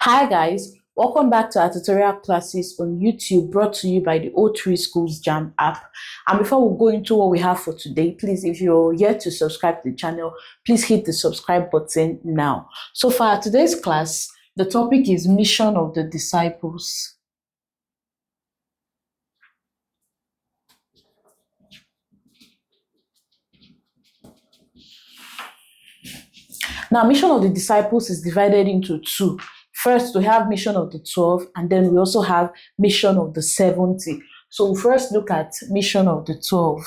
Hi guys, welcome back to our tutorial classes on YouTube brought to you by the O3 Schools JAMB app. And before we go into what we have for today, please, if you're yet to subscribe to the channel, please hit the subscribe button now. So for our today's class, the topic is mission of the disciples. Now, mission of the disciples is divided into two. First, we have mission of the 12, and then we also have mission of the 70. So we'll first look at mission of the 12.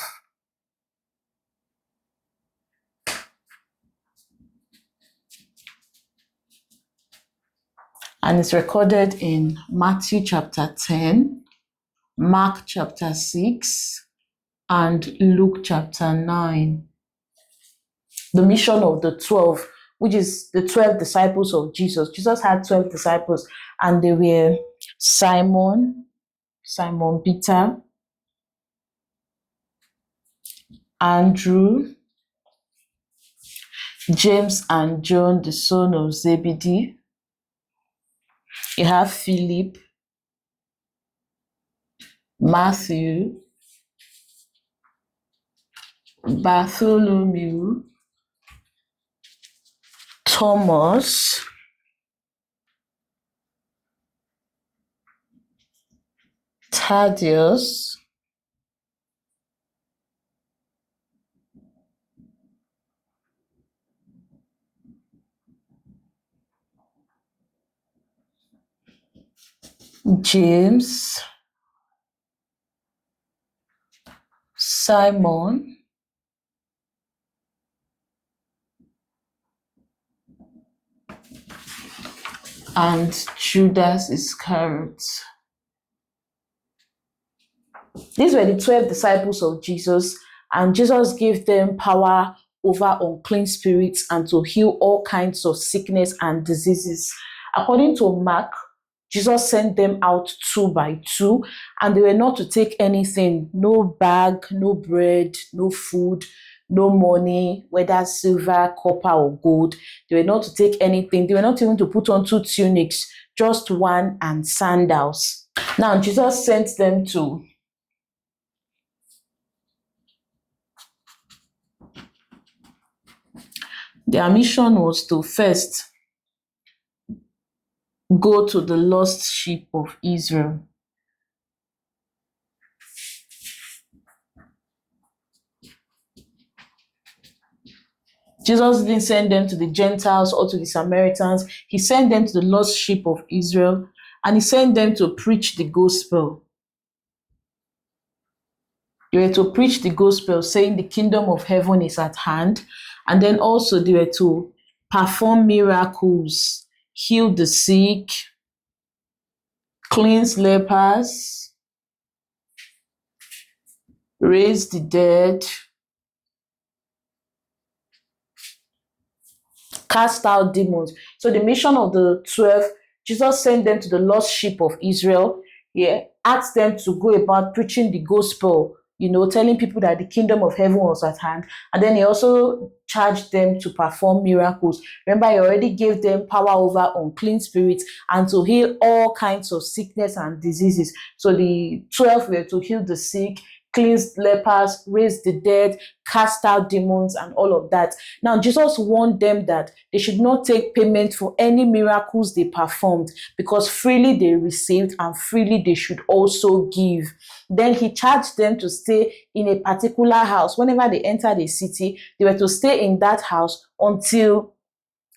And it's recorded in Matthew chapter 10, Mark chapter 6, and Luke chapter 9. The mission of the 12, which is the 12 disciples of Jesus. Jesus had 12 disciples, and they were Simon Peter, Andrew, James and John, the son of Zebedee. You have Philip, Matthew, Bartholomew, Thomas, Thaddeus, James, Simon, and Judas Iscariot. These were the 12 disciples of Jesus, and Jesus gave them power over unclean spirits and to heal all kinds of sickness and diseases. According to Mark, Jesus sent them out 2 by 2, and they were not to take anything, no bag, no bread, no food, no money, whether silver, copper, or gold. They were not to take anything. They were not even to put on 2 tunics, just one and sandals. Now, Jesus sent them to their mission was to first go to the lost sheep of Israel. Jesus didn't send them to the Gentiles or to the Samaritans. He sent them to the lost sheep of Israel, and he sent them to preach the gospel. They were to preach the gospel, saying the kingdom of heaven is at hand. And then also they were to perform miracles, heal the sick, cleanse lepers, raise the dead, cast out demons. So the mission of the 12, Jesus sent them to the lost sheep of Israel. He asked them to go about preaching the gospel, telling people that the kingdom of heaven was at hand. And then he also charged them to perform miracles. Remember, he already gave them power over unclean spirits and to heal all kinds of sickness and diseases. So the 12 were to heal the sick, cleanse lepers, raise the dead, cast out demons, and all of that. Now, Jesus warned them that they should not take payment for any miracles they performed, because freely they received and freely they should also give. Then he charged them to stay in a particular house. Whenever they entered a city, they were to stay in that house until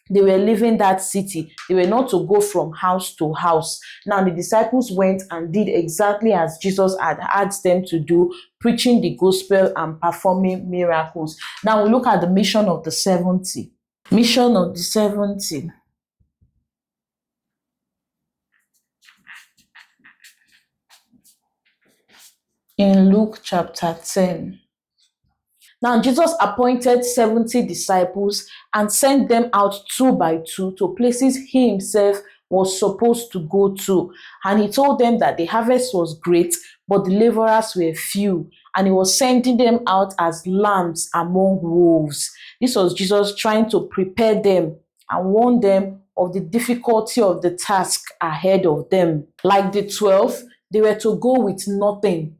they were leaving that city. They were not to go from house to house. Now, the disciples went and did exactly as Jesus had asked them to do, preaching the gospel and performing miracles. Now, we look at the mission of the 70. Mission of the 70. In Luke chapter 10. Now, Jesus appointed 70 disciples and sent them out 2 by 2 to places he himself was supposed to go to. And he told them that the harvest was great, but the laborers were few. And he was sending them out as lambs among wolves. This was Jesus trying to prepare them and warn them of the difficulty of the task ahead of them. Like the 12, they were to go with nothing.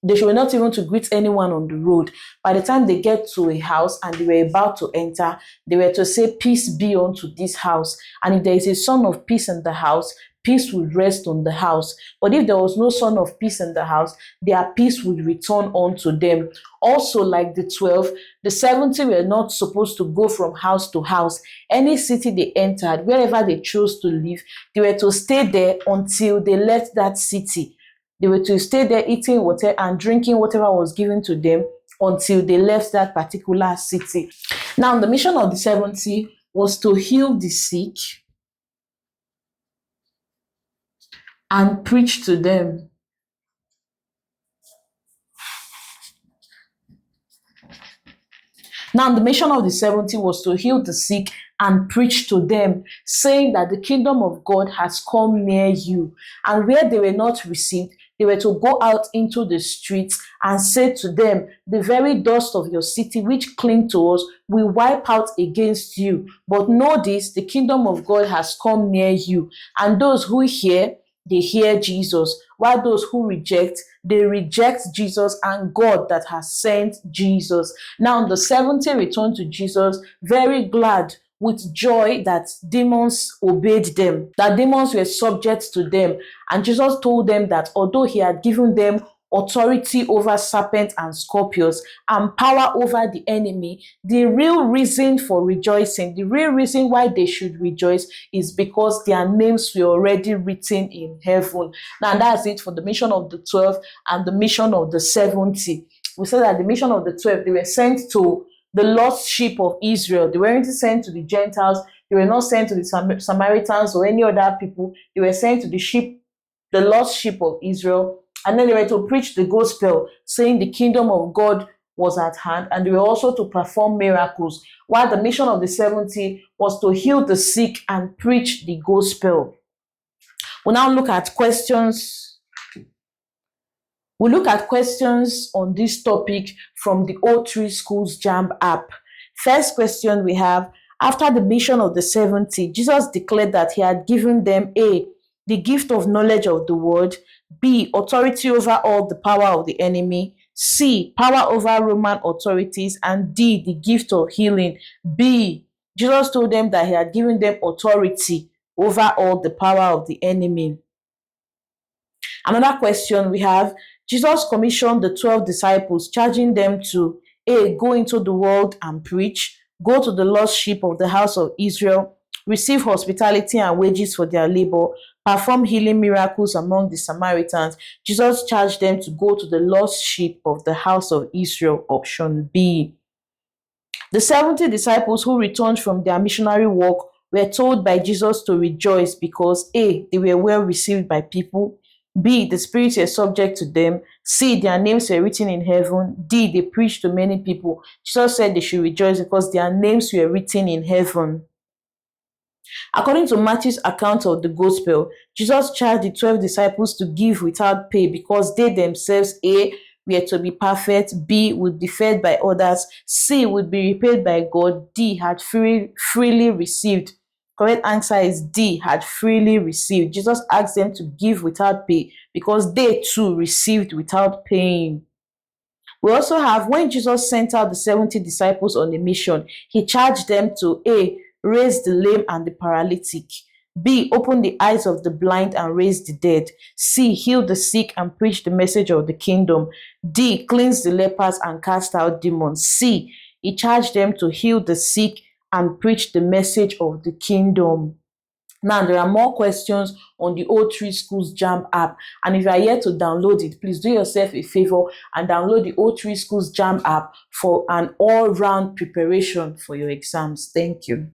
They were not even to greet anyone on the road. By the time they get to a house and they were about to enter, they were to say, "Peace be unto this house." And if there is a son of peace in the house, peace will rest on the house. But if there was no son of peace in the house, their peace would return unto them. Also, like the 12, the 70 were not supposed to go from house to house. Any city they entered, wherever they chose to live, they were to stay there until they left that city. They were to stay there eating water and drinking whatever was given to them until they left that particular city. Now, the mission of the 70 was to heal the sick and preach to them. Now, the mission of the 70 was to heal the sick and preach to them, saying that the kingdom of God has come near you. And where they were not received, they were to go out into the streets and say to them, "The very dust of your city which cling to us, we wipe out against you. But know this, the kingdom of God has come near you." And those who hear, they hear Jesus, while those who reject, they reject Jesus and God that has sent Jesus. Now the 70 returned to Jesus, very glad, with joy, that demons obeyed them, that demons were subject to them. And Jesus told them that although he had given them authority over serpents and scorpions and power over the enemy, the real reason for rejoicing, the real reason why they should rejoice, is because their names were already written in heaven. Now that's it for the mission of the 12 and the mission of the 70. We said that the mission of the 12, they were sent to the lost sheep of Israel. They weren't sent to the Gentiles. They were not sent to the Samaritans or any other people. They were sent to the sheep, the lost sheep of Israel. And then they were to preach the gospel, saying the kingdom of God was at hand. And they were also to perform miracles, while the mission of the 70 was to heal the sick and preach the gospel. We'll now look at questions. We'll look at questions on this topic from the O3 Schools JAMB app. First question we have: after the mission of the 70, Jesus declared that he had given them A, the gift of knowledge of the word, B, authority over all the power of the enemy, C, power over Roman authorities, and D, the gift of healing. B, Jesus told them that he had given them authority over all the power of the enemy. Another question we have: Jesus commissioned the 12 disciples, charging them to A, go into the world and preach, go to the lost sheep of the house of Israel, receive hospitality and wages for their labor, perform healing miracles among the Samaritans. Jesus charged them to go to the lost sheep of the house of Israel, option B. The 70 disciples who returned from their missionary work were told by Jesus to rejoice because A, they were well received by people, B, the spirits were subject to them, C, their names were written in heaven, D, they preached to many people. Jesus said they should rejoice because their names were written in heaven. According to Matthew's account of the gospel, Jesus charged the 12 disciples to give without pay because they themselves, A, were to be perfect, B, would be fed by others, C, would be repaid by God, D, had freely received. Correct answer is D, had freely received. Jesus asked them to give without pay because they too received without paying. We also have, when Jesus sent out the 70 disciples on a mission, he charged them to A, raise the lame and the paralytic, B, open the eyes of the blind and raise the dead, C, heal the sick and preach the message of the kingdom, D, cleanse the lepers and cast out demons. C, he charged them to heal the sick and preach the message of the kingdom. Now, there are more questions on the O3 Schools JAMB app. And if you are yet to download it, please do yourself a favor and download the O3 Schools JAMB app for an all-round preparation for your exams. Thank you.